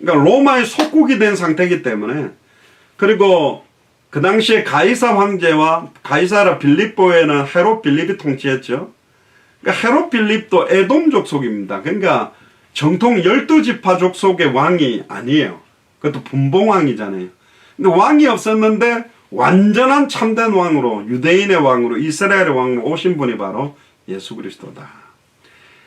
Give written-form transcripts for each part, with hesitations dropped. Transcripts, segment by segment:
그러니까 로마의 속국이 된 상태이기 때문에, 그리고 그 당시에 가이사 황제와 가이사라 빌립보에는 헤롯 빌립이 통치했죠. 그러니까 헤롯 빌립도 에돔 족속입니다. 그러니까 정통 12지파 족속의 왕이 아니에요. 그것도 분봉왕이잖아요. 근데 왕이 없었는데 완전한 참된 왕으로, 유대인의 왕으로, 이스라엘의 왕으로 오신 분이 바로 예수 그리스도다.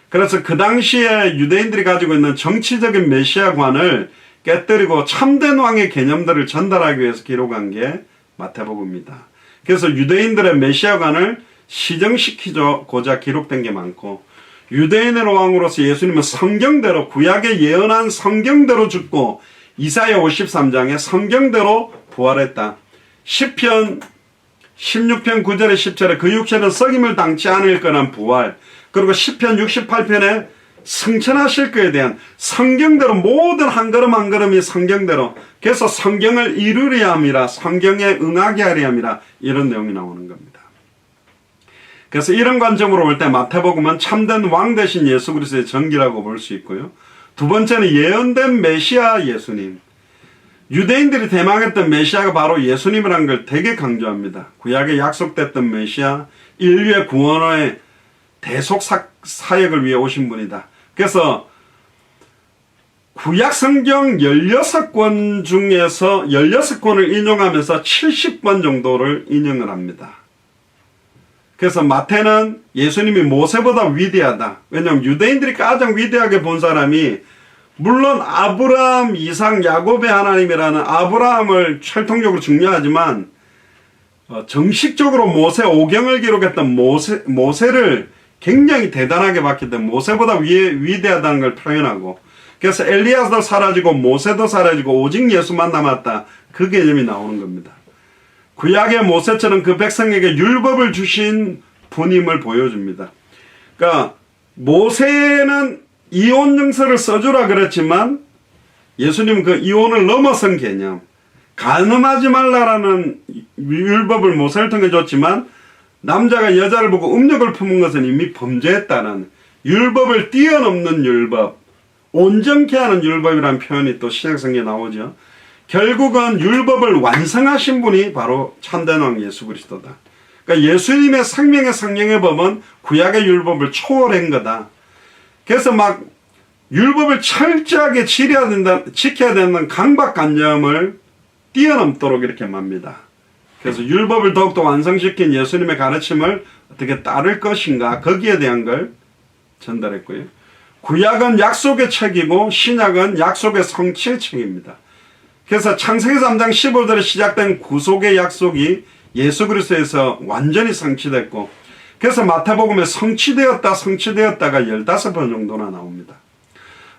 그래서 그 당시에 유대인들이 가지고 있는 정치적인 메시아관을 깨뜨리고 참된 왕의 개념들을 전달하기 위해서 기록한 게 마태복음입니다. 그래서 유대인들의 메시아관을 시정시키고자 기록된 게 많고, 유대인의 왕으로서 예수님은 성경대로, 구약에 예언한 성경대로 죽고 이사야 53장에 성경대로 부활했다. 시편 16편 9절에 10절에 그 육체는 썩임을 당치 않을 거란 부활, 그리고 시편 68편에 승천하실 거에 대한 성경대로, 모든 한 걸음 한 걸음이 성경대로, 그래서 성경을 이루려 함이라, 성경에 응하게 하려 함이라, 이런 내용이 나오는 겁니다. 그래서 이런 관점으로 볼 때 마태복음은 참된 왕 대신 예수 그리스도의 전기라고 볼 수 있고요. 두 번째는 예언된 메시아 예수님. 유대인들이 대망했던 메시아가 바로 예수님이라는 걸 되게 강조합니다. 구약에 약속됐던 메시아, 인류의 구원의 대속 사역을 위해 오신 분이다. 그래서 구약 성경 16권 중에서 16권을 인용하면서 70번 정도를 인용을 합니다. 그래서 마태는 예수님이 모세보다 위대하다. 왜냐하면 유대인들이 가장 위대하게 본 사람이, 물론 아브라함, 이삭, 야곱의 하나님이라는 아브라함을 철통적으로 중요하지만 정식적으로 모세 5경을 기록했던 모세를 굉장히 대단하게 봤기 때문에 모세보다 위대하다는 걸 표현하고, 그래서 엘리야도 사라지고 모세도 사라지고 오직 예수만 남았다. 그 개념이 나오는 겁니다. 구약의 모세처럼 그 백성에게 율법을 주신 분임을 보여줍니다. 그러니까 모세는 이혼증서를 써주라 그랬지만 예수님은 그 이혼을 넘어선 개념, 간음하지 말라라는 율법을 모세를 통해 줬지만 남자가 여자를 보고 음욕을 품은 것은 이미 범죄했다는, 율법을 뛰어넘는 율법, 온전케 하는 율법이라는 표현이 또 신약성경에 나오죠. 결국은 율법을 완성하신 분이 바로 참된 왕 예수 그리스도다. 그러니까 예수님의 생명의 성령의 법은 구약의 율법을 초월한 거다. 그래서 막 율법을 철저하게 지켜야 된다는 강박관념을 뛰어넘도록 이렇게 맙니다. 그래서 율법을 더욱더 완성시킨 예수님의 가르침을 어떻게 따를 것인가, 거기에 대한 걸 전달했고요. 구약은 약속의 책이고 신약은 약속의 성취의 책입니다. 그래서 창세기 3장 15절에 시작된 구속의 약속이 예수 그리스도에서 완전히 성취됐고, 그래서 마태복음에 성취되었다가 15번 정도나 나옵니다.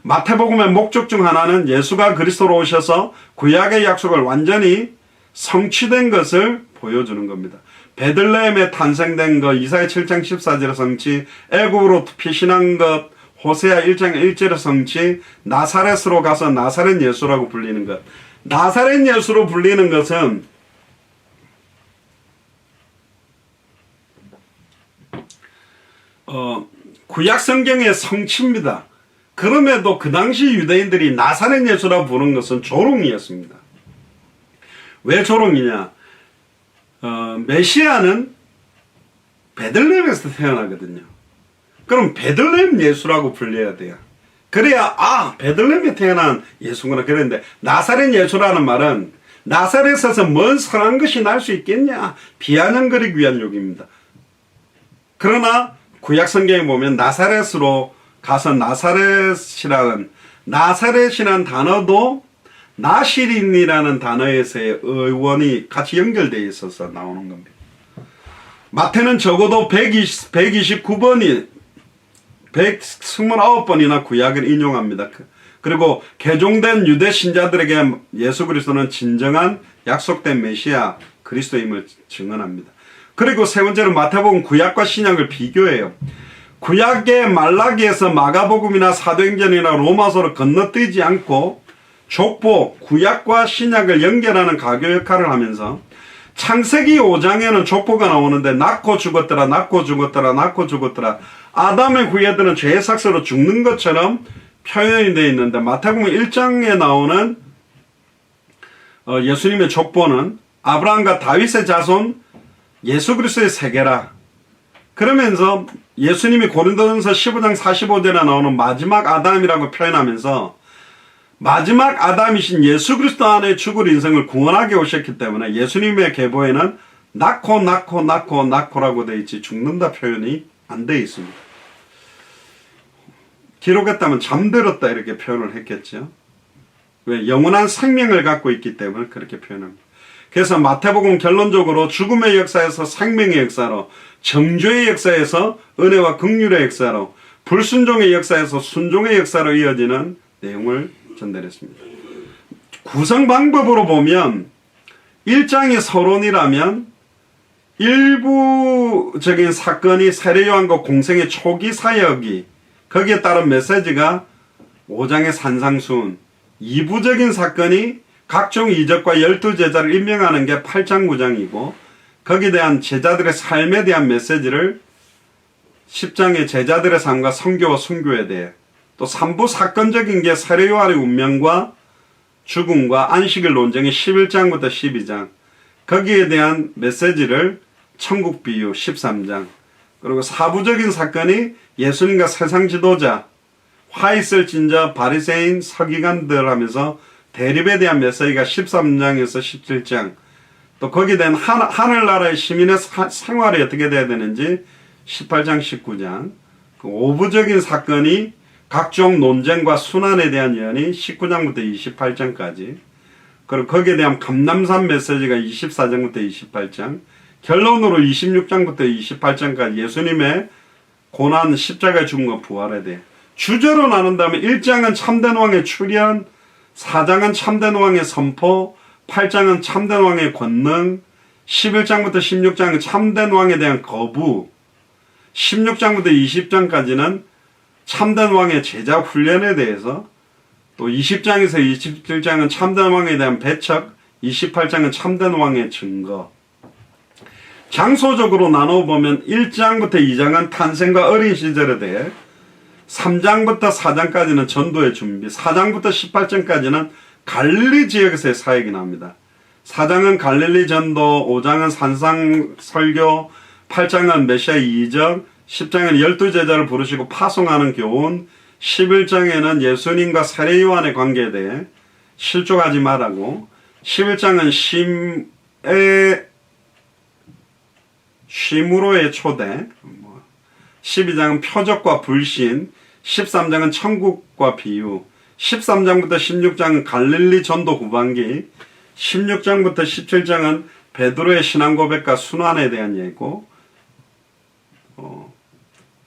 마태복음의 목적 중 하나는 예수가 그리스도로 오셔서 구약의 약속을 완전히 성취된 것을 보여주는 겁니다. 베들레헴에 탄생된 것, 이사야 7장 14절의 성취, 애굽으로 피신한 것, 호세아 1장 1절의 성취, 나사렛으로 가서 나사렛 예수라고 불리는 것. 나사렛 예수로 불리는 것은 구약 성경의 성취입니다. 그럼에도 그 당시 유대인들이 나사렛 예수라고 부르는 것은 조롱이었습니다. 왜 조롱이냐? 메시아는 베들레헴에서 태어나거든요. 그럼 베들레헴 예수라고 불려야 돼요. 그래야 베들레헴에 태어난 예수구나 그랬는데, 나사렛 예수라는 말은 나사렛에서 뭔 선한 것이 날 수 있겠냐, 비아냥거리기 위한 욕입니다. 그러나 구약 성경에 보면 나사렛으로 가서 나사렛이라는 단어도 나시린이라는 단어에서의 의원이 같이 연결되어 있어서 나오는 겁니다. 마태는 적어도 129번이나 구약을 인용합니다. 그리고 개종된 유대 신자들에게 예수 그리스도는 진정한 약속된 메시아 그리스도임을 증언합니다. 그리고 세 번째로 마태복음 구약과 신약을 비교해요. 구약의 말라기에서 마가복음이나 사도행전이나 로마서를 건너뛰지 않고 족보, 구약과 신약을 연결하는 가교 역할을 하면서 창세기 5장에는 족보가 나오는데 낳고 죽었더라, 낳고 죽었더라, 낳고 죽었더라. 아담의 후예들은 죄의 삭스로 죽는 것처럼 표현이 되어 있는데 마태복음 1장에 나오는 예수님의 족보는 아브라함과 다윗의 자손 예수 그리스도의 세계라. 그러면서 예수님이 고린도전서 15장 45절에 나오는 마지막 아담이라고 표현하면서 마지막 아담이신 예수 그리스도 안에 죽을 인생을 구원하게 오셨기 때문에 예수님의 계보에는 낳고라고 되어 있지 죽는다 표현이 안 되어 있습니다. 기록했다면 잠들었다 이렇게 표현을 했겠죠. 왜? 영원한 생명을 갖고 있기 때문에 그렇게 표현합니다. 그래서 마태복음 결론적으로 죽음의 역사에서 생명의 역사로, 정죄의 역사에서 은혜와 긍휼의 역사로, 불순종의 역사에서 순종의 역사로 이어지는 내용을 전달했습니다. 구성 방법으로 보면 1장이 서론이라면 일부적인 사건이 세례요한과 공생의 초기 사역이 거기에 따른 메시지가 5장의 산상수훈, 2부적인 사건이 각종 이적과 12제자를 임명하는 게 8장 9장이고 거기에 대한 제자들의 삶에 대한 메시지를 10장의 제자들의 삶과 선교와 순교에 대해, 또 3부 사건적인 게 세례요한의 운명과 죽음과 안식일 논쟁의 11장부터 12장, 거기에 대한 메시지를 천국 비유 13장, 그리고 4부적인 사건이 예수님과 세상 지도자, 화 있을 진저 바리새인 서기관들 하면서 대립에 대한 메시지가 13장에서 17장, 또 거기에 대한 하늘나라의 시민의 생활이 어떻게 돼야 되는지 18장 19장, 그 5부적인 사건이 각종 논쟁과 순환에 대한 예언이 19장부터 28장까지, 그리고 거기에 대한 감람산 메시지가 24장부터 28장, 결론으로 26장부터 28장까지 예수님의 고난, 십자가의 죽음과 부활에 대해 주제로 나눈다면 1장은 참된 왕의 출현, 4장은 참된 왕의 선포, 8장은 참된 왕의 권능, 11장부터 16장은 참된 왕에 대한 거부, 16장부터 20장까지는 참된 왕의 제자 훈련에 대해서, 또 20장에서 27장은 참된 왕에 대한 배척, 28장은 참된 왕의 증거. 장소적으로 나눠보면 1장부터 2장은 탄생과 어린 시절에 대해, 3장부터 4장까지는 전도의 준비, 4장부터 18장까지는 갈릴리 지역에서의 사역이 나옵니다. 4장은 갈릴리 전도, 5장은 산상 설교, 8장은 메시아 이적, 10장에는 12제자를 부르시고 파송하는 교훈, 11장에는 예수님과 세례요한의 관계에 대해 실족하지 말라고, 11장은 쉼으로의 초대, 12장은 표적과 불신, 13장은 천국과 비유, 13장부터 16장은 갈릴리 전도 후반기, 16장부터 17장은 베드로의 신앙 고백과 순환에 대한 예고,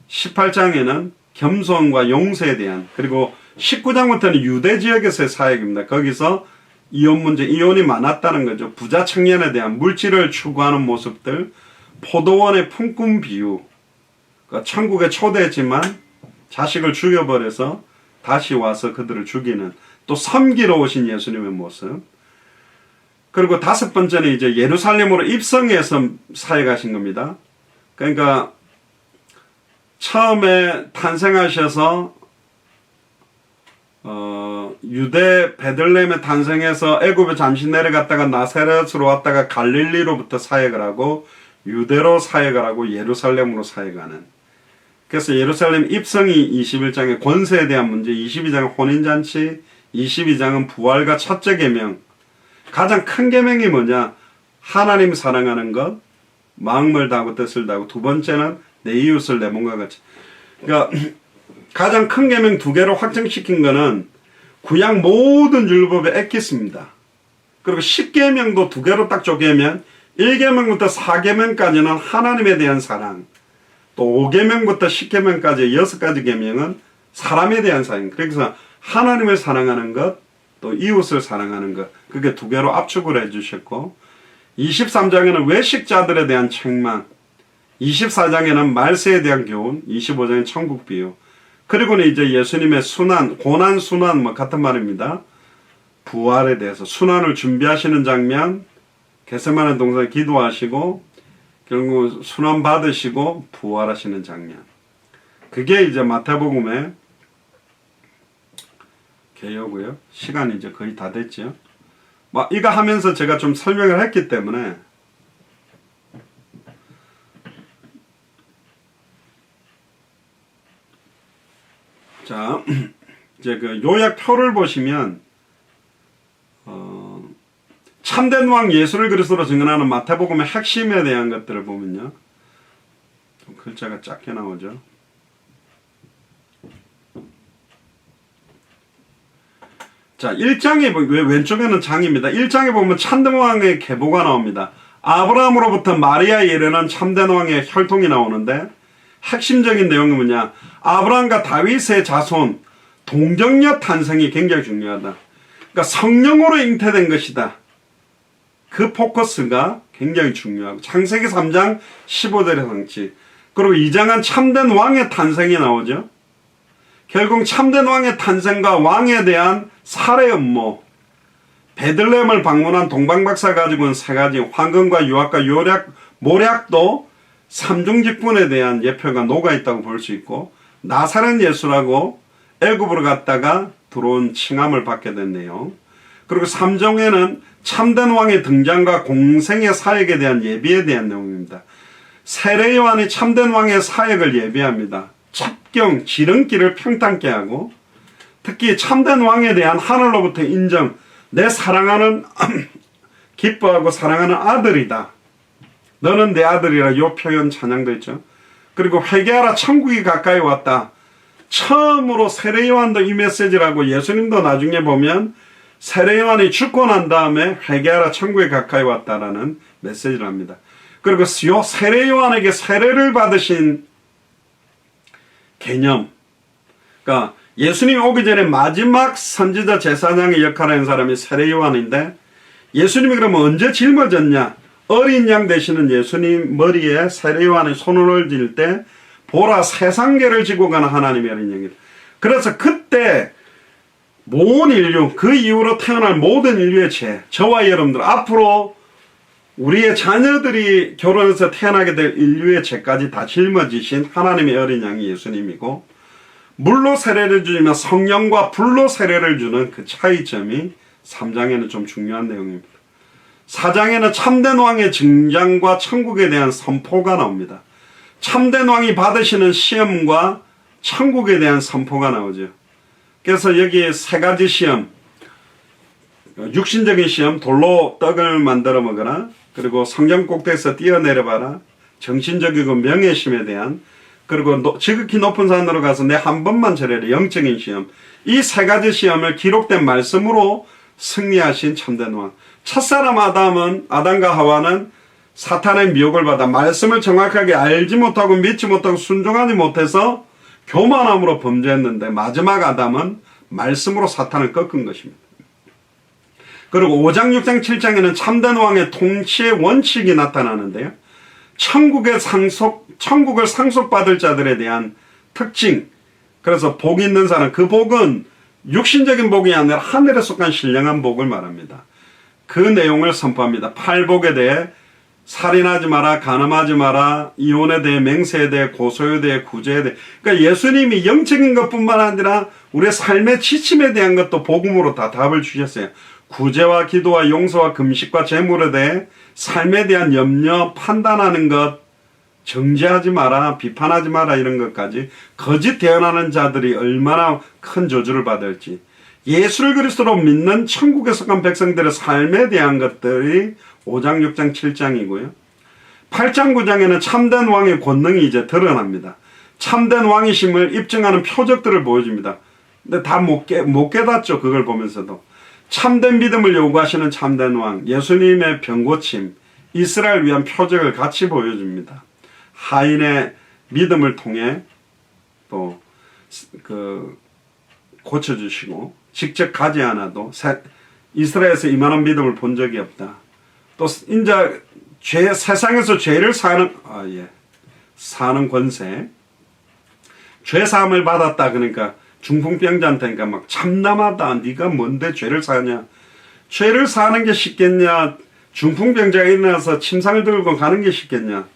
18장에는 겸손과 용서에 대한, 그리고 19장부터는 유대 지역에서의 사역입니다. 거기서 이혼 문제, 이혼이 많았다는 거죠. 부자 청년에 대한 물질을 추구하는 모습들, 포도원의 품꾼 비유, 그러니까 천국에 초대했지만 자식을 죽여버려서 다시 와서 그들을 죽이는, 또 섬기러 오신 예수님의 모습. 그리고 5번째는 이제 예루살렘으로 입성해서 사역하신 겁니다. 그러니까 처음에 탄생하셔서 유대 베들레헴에 탄생해서 애굽에 잠시 내려갔다가 나사렛으로 왔다가 갈릴리로부터 사역을 하고 유대로 사역을 하고 예루살렘으로 사역하는. 그래서 예루살렘 입성이 21장의 권세에 대한 문제, 22장은 혼인잔치, 22장은 부활과 첫째 계명. 가장 큰 계명이 뭐냐? 하나님 사랑하는 것, 마음을 다하고 뜻을 다하고, 두 번째는 내 이웃을 내 몸과 같이. 그러니까 가장 큰 계명 2개로 확정시킨 거는 구약 모든 율법의 엑기스입니다. 그리고 10계명도 2개로 딱 쪼개면 1계명부터 4계명까지는 하나님에 대한 사랑, 또 5계명부터 10계명까지 6가지 계명은 사람에 대한 사랑. 그래서 하나님을 사랑하는 것, 또 이웃을 사랑하는 것, 그게 2개로 압축을 해주셨고, 23장에는 외식자들에 대한 책망, 24장에는 말세에 대한 교훈, 25장에는 천국 비유, 그리고는 이제 예수님의 순환, 고난 순환 뭐 같은 말입니다. 부활에 대해서 순환을 준비하시는 장면, 겟세마네 동산에 기도하시고 결국 순환 받으시고 부활하시는 장면. 그게 이제 마태복음의 개요고요. 시간이 이제 거의 다 됐죠. 뭐 이거 하면서 제가 좀 설명을 했기 때문에 자 이제 그 요약표를 보시면 참된 왕 예수를 그리스도로 증언하는 마태복음의 핵심에 대한 것들을 보면요. 좀 글자가 작게 나오죠. 자, 1장에 왼쪽에는 장입니다. 1장에 보면 참된 왕의 계보가 나옵니다. 아브라함으로부터 마리아에 이르는 참된 왕의 혈통이 나오는데 핵심적인 내용은 뭐냐? 아브라함과 다윗의 자손 동정녀 탄생이 굉장히 중요하다. 그러니까 성령으로 잉태된 것이다. 그 포커스가 굉장히 중요하고 창세기 3장 15절의 성취 그리고 2장은 참된 왕의 탄생이 나오죠. 결국 참된 왕의 탄생과 왕에 대한 살해 음모 베들레헴을 방문한 동방박사 가지고는 세 가지 황금과 유학과 모략도 삼중직분에 대한 예표가 녹아있다고 볼 수 있고 나사렛 예수라고 애굽으로 갔다가 들어온 칭함을 받게 된 내용 그리고 3장에는 참된 왕의 등장과 공생의 사역에 대한 예비에 대한 내용입니다. 세례 요한이 참된 왕의 사역을 예비합니다. 첩경, 지름길을 평탄케 하고 특히 참된 왕에 대한 하늘로부터 인정 내 사랑하는 기뻐하고 사랑하는 아들이다. 너는 내 아들이라 이 표현 찬양도 있죠. 그리고 회개하라 천국이 가까이 왔다. 처음으로 세례 요한도 이 메시지라고 예수님도 나중에 보면 세례 요한이 죽고 난 다음에 회개하라 천국이 가까이 왔다라는 메시지를 합니다. 그리고 세례 요한에게 세례를 받으신 개념 그러니까 예수님이 오기 전에 마지막 선지자 제사장의 역할을 한 사람이 세례 요한인데 예수님이 그러면 언제 짊어졌냐? 어린 양 되시는 예수님 머리에 세례 요한이 손을 얹을 때 보라 세상계를 지고 가는 하나님의 어린 양이다. 그래서 그때 모든 인류 그 이후로 태어날 모든 인류의 죄 저와 여러분들 앞으로 우리의 자녀들이 결혼해서 태어나게 될 인류의 죄까지 다 짊어지신 하나님의 어린 양이 예수님이고 물로 세례를 주면 성령과 불로 세례를 주는 그 차이점이 3장에는 좀 중요한 내용입니다. 4장에는 참된 왕의 증장과 천국에 대한 선포가 나옵니다. 참된 왕이 받으시는 시험과 천국에 대한 선포가 나오죠. 그래서 여기 세 가지 시험 육신적인 시험 돌로 떡을 만들어 먹어라 그리고 성전 꼭대기에서 뛰어내려봐라 정신적이고 명예심에 대한 그리고 지극히 높은 산으로 가서 내 한 번만 절해라 영적인 시험 이 세 가지 시험을 기록된 말씀으로 승리하신 참된 왕 첫사람 아담과 하와는 사탄의 미혹을 받아 말씀을 정확하게 알지 못하고 믿지 못하고 순종하지 못해서 교만함으로 범죄했는데 마지막 아담은 말씀으로 사탄을 꺾은 것입니다. 그리고 5장 6장 7장에는 참된 왕의 통치의 원칙이 나타나는데요. 천국을 상속받을 자들에 대한 특징 그래서 복 있는 사람 그 복은 육신적인 복이 아니라 하늘에 속한 신령한 복을 말합니다. 그 내용을 선포합니다. 팔복에 대해 살인하지 마라, 간음하지 마라, 이혼에 대해, 맹세에 대해, 고소에 대해, 구제에 대해. 그러니까 예수님이 영적인 것뿐만 아니라 우리의 삶의 지침에 대한 것도 복음으로 다 답을 주셨어요. 구제와 기도와 용서와 금식과 재물에 대해 삶에 대한 염려, 판단하는 것, 정죄하지 마라, 비판하지 마라 이런 것까지 거짓 대언하는 자들이 얼마나 큰 저주를 받을지 예수를 그리스도로 믿는 천국에 속한 백성들의 삶에 대한 것들이 5장, 6장, 7장이고요. 8장, 9장에는 참된 왕의 권능이 이제 드러납니다. 참된 왕이심을 입증하는 표적들을 보여줍니다. 근데 다 못 깨닫죠. 그걸 보면서도. 참된 믿음을 요구하시는 참된 왕, 예수님의 병고침, 이스라엘 위한 표적을 같이 보여줍니다. 하인의 믿음을 통해 또 고쳐주시고 직접 가지 않아도 이스라엘에서 이만한 믿음을 본 적이 없다. 또 이제 세상에서 죄를 사는 권세, 죄 사함을 받았다. 그러니까 중풍병자한테니까 막 참남하다. 네가 뭔데 죄를 사냐? 죄를 사는 게 쉽겠냐? 중풍병자가 일어나서 침상을 들고 가는 게 쉽겠냐?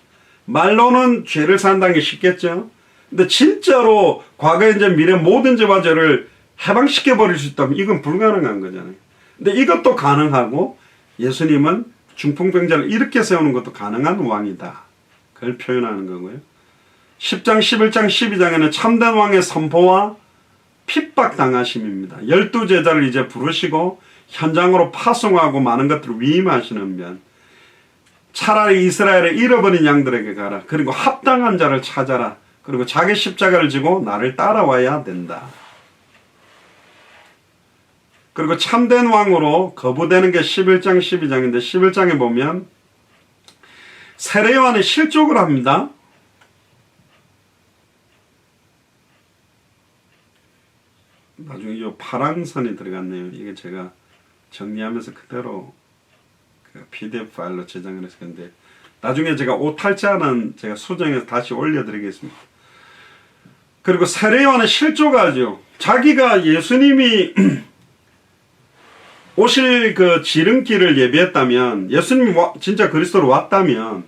말로는 죄를 산다는 게 쉽겠죠. 근데 진짜로 과거 이제 미래 모든 죄와 죄를 해방시켜버릴 수 있다면 이건 불가능한 거잖아요. 근데 이것도 가능하고 예수님은 중풍병자를 이렇게 세우는 것도 가능한 왕이다. 그걸 표현하는 거고요. 10장, 11장, 12장에는 참된 왕의 선포와 핍박당하심입니다. 12제자를 이제 부르시고 현장으로 파송하고 많은 것들을 위임하시는 면, 차라리 이스라엘의 잃어버린 양들에게 가라. 그리고 합당한 자를 찾아라. 그리고 자기 십자가를 지고 나를 따라와야 된다. 그리고 참된 왕으로 거부되는 게 11장, 12장인데 11장에 보면 세례요한이 실족을 합니다. 나중에 이 파랑선이 들어갔네요. 이게 제가 정리하면서 그대로 그 PDF 파일로 저장을 해서 근데 나중에 제가 오탈자는 제가 수정해서 다시 올려드리겠습니다. 그리고 세례요한은 실족하죠. 자기가 예수님이 오실 그 지름길을 예비했다면, 예수님이 진짜 그리스도로 왔다면,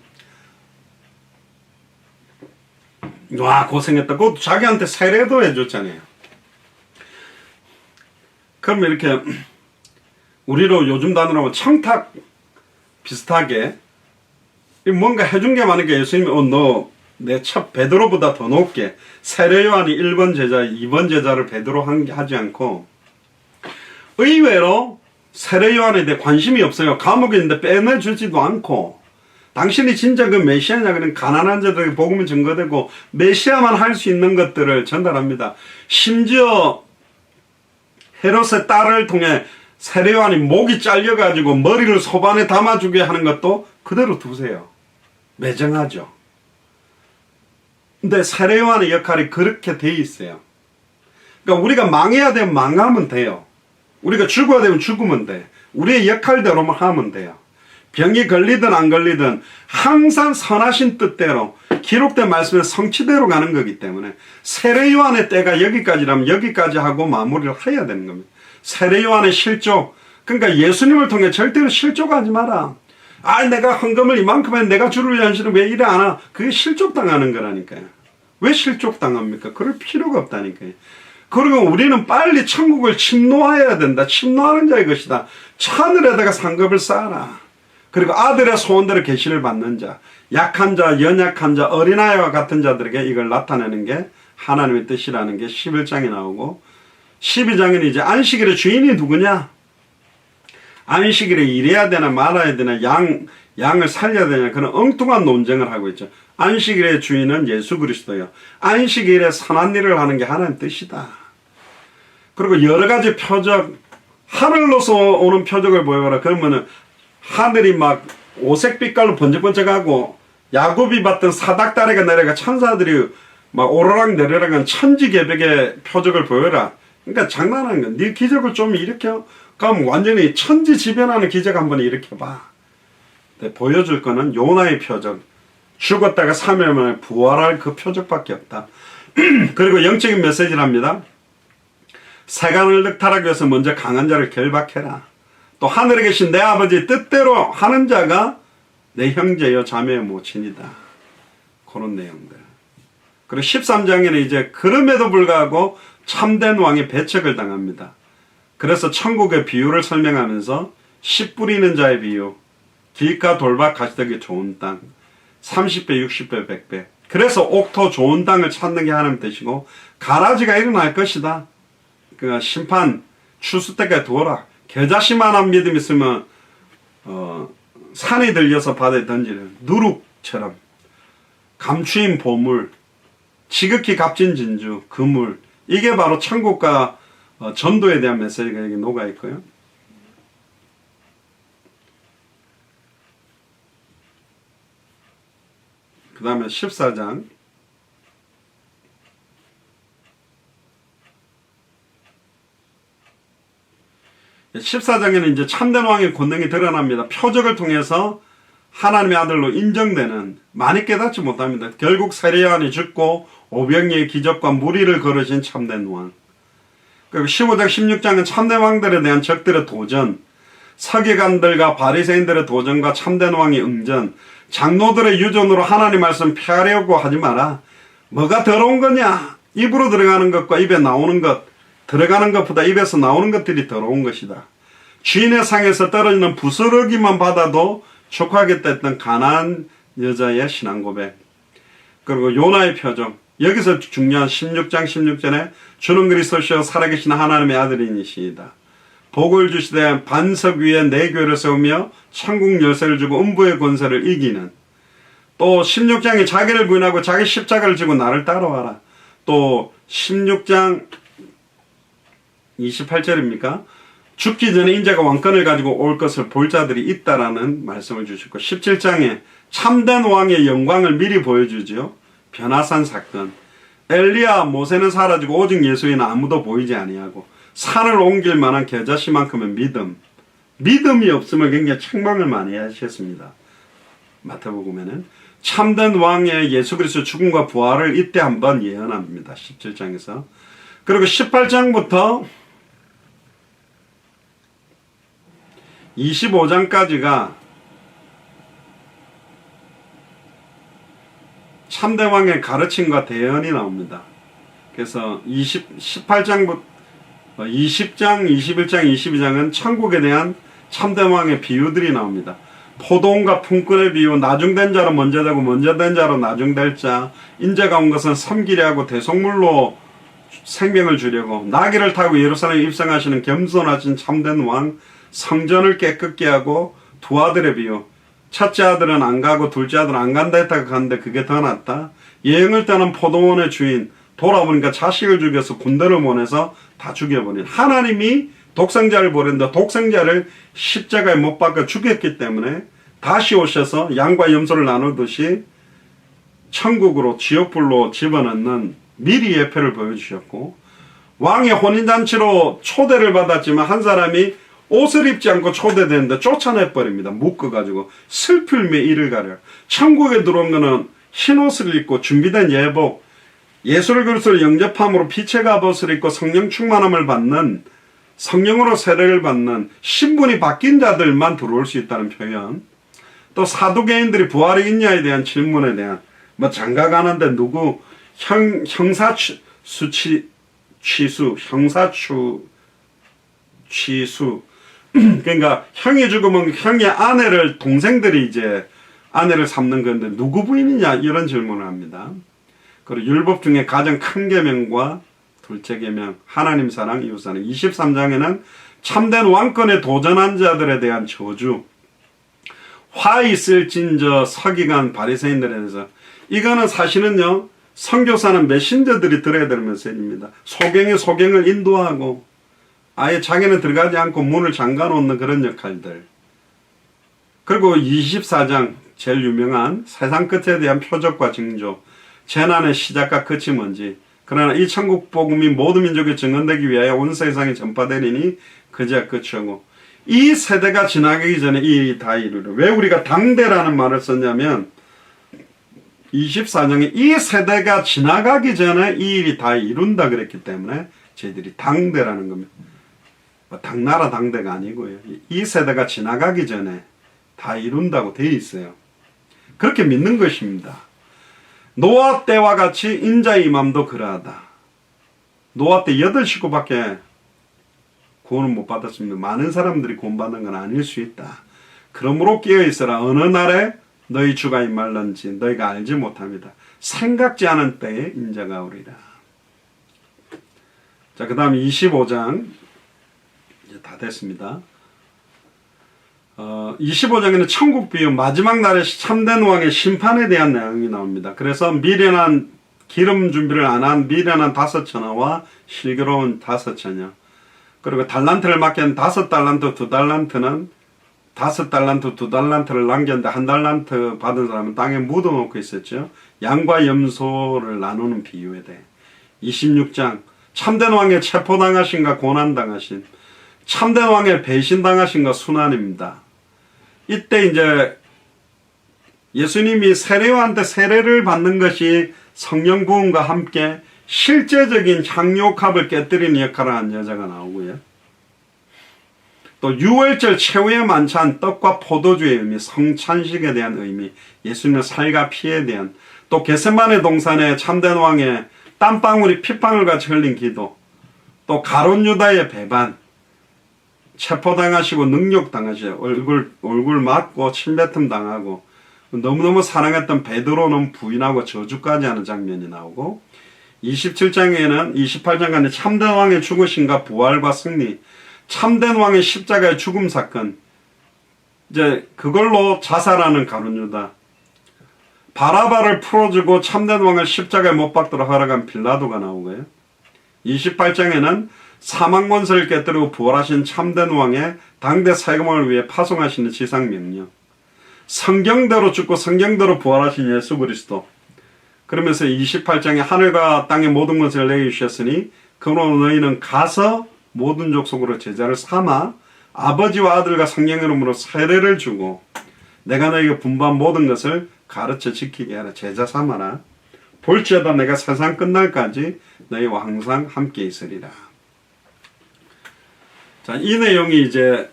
와 고생했다. 그것도 자기한테 세례도 해줬잖아요. 그러면 이렇게 우리로 요즘 단어로 하면 청탁 비슷하게 뭔가 해준 게 많으니까 예수님이 너 내 첫 베드로보다 더 높게, 세례요한이 1번 제자 2번 제자를 베드로 하지 않고 의외로 세례요한에 대해 관심이 없어요. 감옥에 있는데 빼내주지도 않고, 당신이 진짜 그 메시아냐, 그냥 가난한 자들에게 복음이 증거되고 메시아만 할 수 있는 것들을 전달합니다. 심지어 헤롯의 딸을 통해 세례요한이 목이 잘려가지고 머리를 소반에 담아주게 하는 것도 그대로 두세요. 매정하죠. 근데 세례요한의 역할이 그렇게 돼 있어요. 그러니까 우리가 망해야 되면 망하면 돼요. 우리가 죽어야 되면 죽으면 돼. 우리의 역할대로만 하면 돼요. 병이 걸리든 안 걸리든 항상 선하신 뜻대로 기록된 말씀의 성취대로 가는 거기 때문에 세례요한의 때가 여기까지라면 여기까지 하고 마무리를 해야 되는 겁니다. 세례요한의 실족, 그러니까 예수님을 통해 절대로 실족하지 마라. 내가 헌금을 이만큼 했는데 내가 주를 위한 신은 왜 이래 안 하나? 그게 실족당하는 거라니까요. 왜 실족당합니까? 그럴 필요가 없다니까요. 그리고 우리는 빨리 천국을 침노해야 된다. 침노하는 자의 것이다. 하늘에다가 상급을 쌓아라. 그리고 아들의 소원대로 계시를 받는 자, 약한 자, 연약한 자, 어린아이와 같은 자들에게 이걸 나타내는 게 하나님의 뜻이라는 게 11장에 나오고, 12장에는 이제 안식일의 주인이 누구냐? 안식일에 일해야 되나 말아야 되나, 양을 살려야 되냐, 그런 엉뚱한 논쟁을 하고 있죠. 안식일의 주인은 예수 그리스도요. 안식일에 선한 일을 하는 게 하나님의 뜻이다. 그리고 여러 가지 표적, 하늘로서 오는 표적을 보여라. 그러면은 하늘이 막 오색 빛깔로 번쩍번쩍하고 야곱이 봤던 사닥다리가 내려가 천사들이 막 오르락 내리락 한 천지개벽의 표적을 보여라. 그러니까 장난하는 거야. 네 기적을 좀 일으켜? 그럼 완전히 천지지변하는 기적 한번 일으켜봐. 보여줄 거는 요나의 표적. 죽었다가 3일 만에 부활할 그 표적밖에 없다. 그리고 영적인 메시지를 합니다. 세간을 늑탈하기 위해서 먼저 강한 자를 결박해라. 또 하늘에 계신 내 아버지 뜻대로 하는 자가 내 형제여 자매의 모친이다. 그런 내용들. 그리고 13장에는 이제 그럼에도 불구하고 참된 왕이 배척을 당합니다. 그래서 천국의 비유를 설명하면서 씨 뿌리는 자의 비유, 길가 돌밭 가시되기 좋은 땅, 30배, 60배, 100배. 그래서 옥토 좋은 땅을 찾는 게 하나님 뜻이고, 가라지가 일어날 것이다. 그 심판 추수 때까지 두어라. 겨자씨만한 믿음 있으면 산에 들려서 바다에 던지는 누룩처럼 감추인 보물, 지극히 값진 진주, 그물, 이게 바로 천국과 전도에 대한 메시지가 여기 녹아 있고요. 그 다음에 14장. 14장에는 이제 참된 왕의 권능이 드러납니다. 표적을 통해서 하나님의 아들로 인정되는, 많이 깨닫지 못합니다. 결국 세례요한이 죽고 오병이의 기적과 무리를 걸으신 참된 왕. 그리고 15장 16장은 참된 왕들에 대한 적들의 도전, 서기관들과 바리새인들의 도전과 참된 왕의 응전, 장로들의 유전으로 하나님 말씀 폐하려고 하지 마라. 뭐가 더러운 거냐? 입으로 들어가는 것과 입에 나오는 것, 들어가는 것보다 입에서 나오는 것들이 더러운 것이다. 주인의 상에서 떨어지는 부스러기만 받아도 족하겠다 했던 가나안 여자의 신앙 고백. 그리고 요나의 표정. 여기서 중요한 16장 16절에 주는 그리스도시요 살아계신 하나님의 아들이니시이다. 복을 주시되 반석 위에 내 교회를 세우며 천국 열쇠를 주고 음부의 권세를 이기는. 또 16장에 자기를 부인하고 자기 십자가를 지고 나를 따라와라. 또 16장 28절입니까? 죽기 전에 인자가 왕권을 가지고 올 것을 볼 자들이 있다라는 말씀을 주셨고 17장에 참된 왕의 영광을 미리 보여주죠. 변화산 사건. 엘리야 모세는 사라지고 오직 예수에는 아무도 보이지 아니하고 산을 옮길 만한 겨자씨만큼의 믿음. 믿음이 없으면 굉장히 책망을 많이 하셨습니다. 마태복음에는 참된 왕의 예수 그리스도 죽음과 부활을 이때 한번 예언합니다. 17장에서. 그리고 18장부터 25장까지가 참된 왕의 가르침과 대언이 나옵니다. 그래서 18장부터 20장, 21장, 22장은 천국에 대한 참된 왕의 비유들이 나옵니다. 포도원과 품꾼의 비유, 나중된 자로 먼저 되고 먼저 된 자로 나중될 자, 인자가 온 것은 섬기려 하고 대속물로 생명을 주려고 나귀를 타고 예루살렘에 입성하시는 겸손하신 참된 왕, 성전을 깨끗게 하고 두 아들의 비유. 첫째 아들은 안 가고 둘째 아들은 안 간다 했다가 갔는데 그게 더 낫다. 여행을 떠난 포도원의 주인, 돌아보니까 자식을 죽여서 군대를 보내서 다 죽여버린. 하나님이 독생자를 보냈는데 독생자를 십자가에 못 박아 죽였기 때문에 다시 오셔서 양과 염소를 나누듯이 천국으로 지옥불로 집어넣는 미리 예표를 보여주셨고, 왕의 혼인잔치로 초대를 받았지만 한 사람이 옷을 입지 않고 초대되는데 쫓아내버립니다. 묶어가지고 슬픔에 이를 가려. 천국에 들어온 거는 흰옷을 입고 준비된 예복, 예수 그리스도를 영접함으로 빛의 갑옷을 입고 성령 충만함을 받는, 성령으로 세례를 받는 신분이 바뀐 자들만 들어올 수 있다는 표현. 또 사두개인들이 부활이 있냐에 대한 질문에 대한, 뭐 장가 가는데 누구 취수 그러니까 형이 죽으면 형의 아내를 동생들이 이제 아내를 삼는 건데 누구 부인이냐 이런 질문을 합니다. 그리고 율법 중에 가장 큰 계명과 둘째 계명 하나님 사랑 이웃 사랑. 23장에는 참된 왕권에 도전한 자들에 대한 저주, 화 있을진저 서기관 바리새인들에 대해서. 이거는 사실은요 선교사는 메신저들이 들어야 되는 메시지입니다. 소경을 인도하고 아예 자기는 들어가지 않고 문을 잠가 놓는 그런 역할들. 그리고 24장 제일 유명한 세상 끝에 대한 표적과 징조, 재난의 시작과 끝이 뭔지. 그러나 이 천국 복음이 모든 민족에 증언되기 위하여 온 세상에 전파되리니 그제야 끝이고, 이 세대가 지나가기 전에 이 일이 다 이루려. 왜 우리가 당대라는 말을 썼냐면 24장에 이 세대가 지나가기 전에 이 일이 다 이룬다 그랬기 때문에 저희들이 당대라는 겁니다. 당나라 당대가 아니고요. 이 세대가 지나가기 전에 다 이룬다고 되어 있어요. 그렇게 믿는 것입니다. 노아 때와 같이 인자의 임함도 그러하다. 노아 때 8식구밖에 구원을 못 받았습니다. 많은 사람들이 구원받는 건 아닐 수 있다. 그러므로 깨어있으라. 어느 날에 너희 주가 임할런지 너희가 알지 못합니다. 생각지 않은 때에 인자가 오리라. 자, 그 다음 25장 이제 다 됐습니다. 25장에는 천국 비유, 마지막 날에 참된 왕의 심판에 대한 내용이 나옵니다. 그래서 미련한 기름 준비를 안 한 미련한 5처녀와 실교로운 5처녀, 그리고 달란트를 맡긴 5달란트 2달란트는 5달란트 2달란트를 남겼는데 1달란트 받은 사람은 땅에 묻어놓고 있었죠. 양과 염소를 나누는 비유에 대해. 26장 참된 왕의 체포당하신가 고난당하신, 참된 왕의 배신당하신가 순환입니다. 이때 이제 예수님이 세례요한테 세례를 받는 것이 성령 부음과 함께 실제적인 향유옥합을 깨뜨리는 역할을 한 여자가 나오고요. 또 유월절 최후의 만찬, 떡과 포도주의 의미, 성찬식에 대한 의미, 예수님의 살과 피에 대한, 또 겟세마네 동산에 참된 왕의 땀방울이 핏방울 같이 흘린 기도, 또 가룟 유다의 배반, 체포당하시고 능욕당하시고 얼굴 맞고 침뱉음 당하고 너무너무 사랑했던 베드로는 부인하고 저주까지 하는 장면이 나오고 27장에는 28장간의 참된 왕의 죽으심과 부활과 승리, 참된 왕의 십자가의 죽음 사건, 이제 그걸로 자살하는 가룟 유다, 바라바를 풀어주고 참된 왕을 십자가에 못 박도록 허락한 빌라도가 나오고요. 28장에는 사망 권세를 깨뜨리고 부활하신 참된 왕의 당대 세금을 위해 파송하시는 지상명령, 성경대로 죽고 성경대로 부활하신 예수 그리스도, 그러면서 28장에 하늘과 땅의 모든 것을 내게 주셨으니 그러므로 너희는 가서 모든 족속으로 제자를 삼아 아버지와 아들과 성령의 이름으로 세례를 주고 내가 너희에게 분부한 모든 것을 가르쳐 지키게 하라. 제자 삼아라. 볼지어다 내가 세상 끝날까지 너희와 항상 함께 있으리라. 자, 이 내용이 이제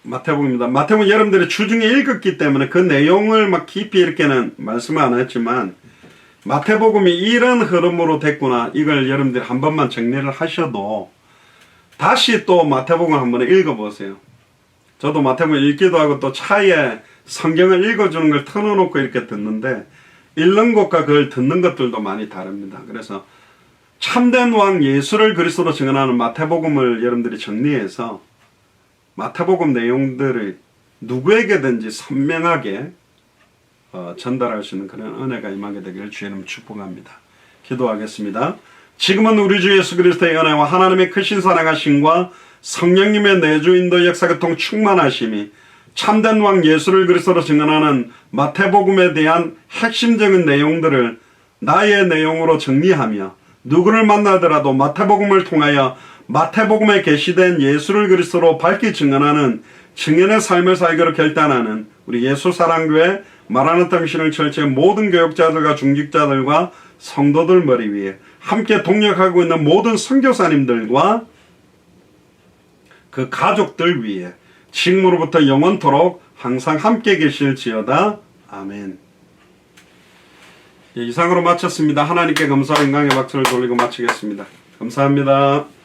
마태복음입니다. 마태복음 여러분들이 주중에 읽었기 때문에 그 내용을 막 깊이 이렇게는 말씀을 안 했지만 마태복음이 이런 흐름으로 됐구나. 이걸 여러분들이 한 번만 정리를 하셔도 다시 또 마태복음 한번 읽어보세요. 저도 마태복음 읽기도 하고 또 차에 성경을 읽어주는 걸 틀어놓고 이렇게 듣는데 읽는 것과 그걸 듣는 것들도 많이 다릅니다. 그래서 참된 왕 예수를 그리스도로 증언하는 마태복음을 여러분들이 정리해서 마태복음 내용들을 누구에게든지 선명하게 전달할 수 있는 그런 은혜가 임하게 되기를 주의 이름 축복합니다. 기도하겠습니다. 지금은 우리 주 예수 그리스도의 은혜와 하나님의 크신 사랑하심과 성령님의 내주 인도 역사교통 충만하심이 참된 왕 예수를 그리스도로 증언하는 마태복음에 대한 핵심적인 내용들을 나의 내용으로 정리하며 누구를 만나더라도 마태복음을 통하여 마태복음에 게시된 예수를 그리스도로 밝히 증언하는 증인의 삶을 살기로 결단하는 우리 예수사랑교회 마라나타 미션을 철저히 모든 교육자들과 중직자들과 성도들 머리 위에 함께 동력하고 있는 모든 선교사님들과 그 가족들 위에 지금으로부터 영원토록 항상 함께 계실지어다. 아멘. 이상으로 마쳤습니다. 하나님께 감사와 영광의 박수를 돌리고 마치겠습니다. 감사합니다.